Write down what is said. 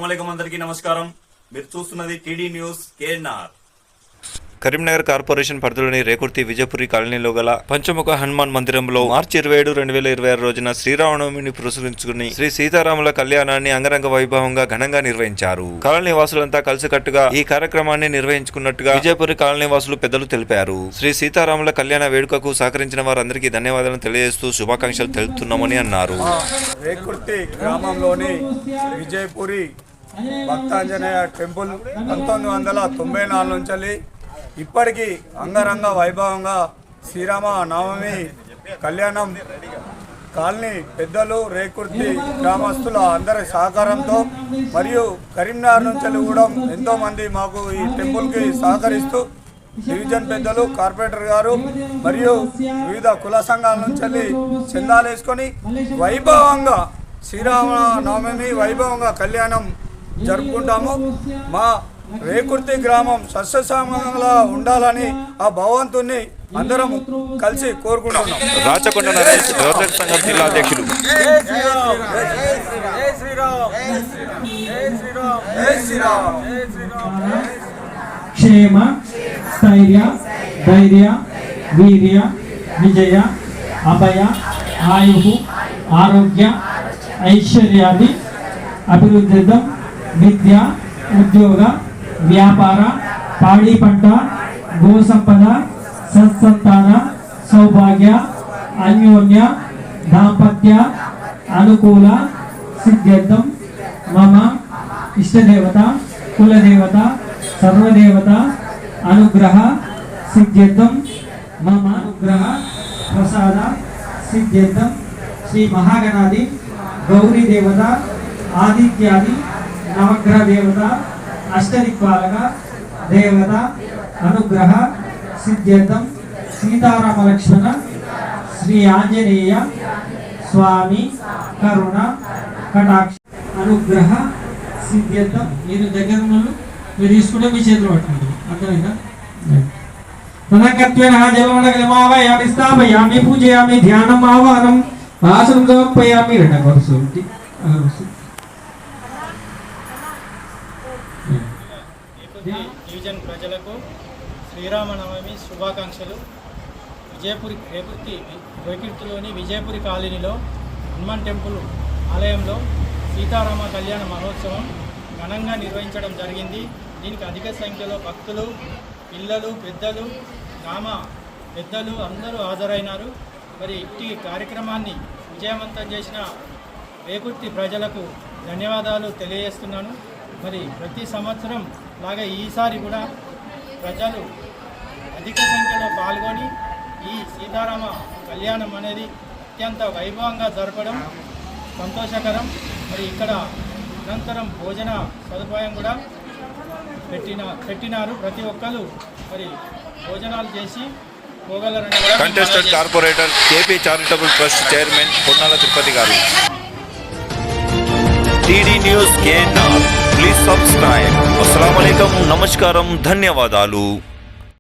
అస్సలాముఅలైకుం అందరికీ నమస్కారం. మీరు చూస్తున్నది TD news KNR. Karimnagar corporation పరిధిలోని రేకుర్తి విజయపురి కాలనీలో గల పంచముఖ హనుమాన్ మందిరంలో మార్చి 27, 2026 రోజున శ్రీరామనవమిని పురస్కరించుకుని శ్రీ సీతారాముల కళ్యాణాన్ని అంగరంగ వైభవంగా ఘనంగా నిర్వహించారు. కాలనీ వాసులంతా కలిసికట్టుగా ఈ కార్యక్రమాన్ని నిర్వహించుకున్నట్టుగా విజయపురి కాలనీ వాసులు పెద్దలు తెలిపారు. శ్రీ సీతారాముల కళ్యాణ వేడుకకు సహకరించిన వారందరికీ ధన్యవాదాలను తెలియజేస్తూ శుభాకాంక్షలు తెలుపుతున్నామని అన్నారు. రేకుర్తి గ్రామంలోని విజయపురి భక్తాంజనేయ టెంపుల్ 1994 నుంచి ఇప్పటికీ అంగరంగ వైభవంగా శ్రీరామ నవమి కళ్యాణం కాలనీ పెద్దలు రేకుర్తి గ్రామస్తుల అందరి సహకారంతో మరియు కరీంనగర్ నుంచి కూడా ఎంతోమంది మాకు ఈ టెంపుల్కి సహకరిస్తూ డివిజన్ పెద్దలు, కార్పొరేటర్ గారు మరియు వివిధ కుల సంఘాల నుంచి చందాలు వేసుకొని వైభవంగా శ్రీరామ నవమి వైభవంగా కళ్యాణం జరుపుకుంటాము. మా రేకుర్తి గ్రామం సస్యశ్యామలంగా ఉండాలని ఆ భగవంతుని అందరం కలిసి కోరుకుంటున్నాం. రాచకొండ నరేష్ యువజన సంఘం జిల్లా అధ్యక్షులు. క్షేమ, స్థైర్య, ధైర్య, వీర్య, విజయ, అభయ, ఆయు, ఆరోగ్య, ఐశ్వర్యాది అభివృద్ధితం విద్య, ఉద్యోగ, వ్యాపార, పాడి పంట, గో సంపద, సత్సంతాన, సౌభాగ్య, అన్యోన్య, దాంపత్య, అనుకూల సిద్ధ్యర్థం మమ ఇష్టదేవత, కులదేవత, సర్వదేవత అనుగ్రహ సిద్ధ్యర్థం మమ అనుగ్రహ ప్రసాద సిద్ధ్యర్థం శ్రీ మహాగణాది గౌరీ దేవత, ఆదిత్యాది నవగ్రహ దేవత, అష్టదిక్పాలక దేవత అనుగ్రహ సిద్ధ్యర్థం సీతారామ లక్ష్మణ శ్రీ ఆంజనేయ స్వామి కరుణ కటాక్ష అనుగ్రహ సిద్ధ్యర్థం. మీరు దగ్గర ఉన్నప్పుడు మీరు తీసుకుంటే మీ చేతిలో పట్టుకుంటారు. అర్థమైందా? తనకత్వేన జలమండగలమావయామి స్థాపయామి పూజయామి ధ్యానం ఆవాహనం ఆసనం సమర్పయామి. డివిజన్ ప్రజలకు శ్రీరామనవమి శుభాకాంక్షలు. రేకుర్తిలోని విజయపురి కాలనీలో హనుమాన్ టెంపుల్ ఆలయంలో సీతారామ కళ్యాణ మహోత్సవం ఘనంగా నిర్వహించడం జరిగింది. దీనికి అధిక సంఖ్యలో భక్తులు, పిల్లలు, పెద్దలు, గ్రామ పెద్దలు అందరూ హాజరైనారు. మరి ఇట్టి కార్యక్రమాన్ని విజయవంతం చేసిన రేకుర్తి ప్రజలకు ధన్యవాదాలు తెలియజేస్తున్నాను. మరి ప్రతి సంవత్సరం లాగా ఈసారి కూడా ప్రజలు అధిక సంఖ్యలో పాల్గొని ఈ సీతారామ కళ్యాణం అనేది అత్యంత వైభవంగా జరపడం సంతోషకరం. మరి ఇక్కడ నిరంతరం భోజన సదుపాయం కూడా పెట్టినారు. ప్రతి ఒక్కరు మరి భోజనాలు చేసి పోగలరని. Contested corporator KP charitable trust chairman Ponnala Tirupati garu. TD news KNR. Please subscribe. అస్సలాము అలైకుం. నమస్కారం. ధన్యవాదాలు.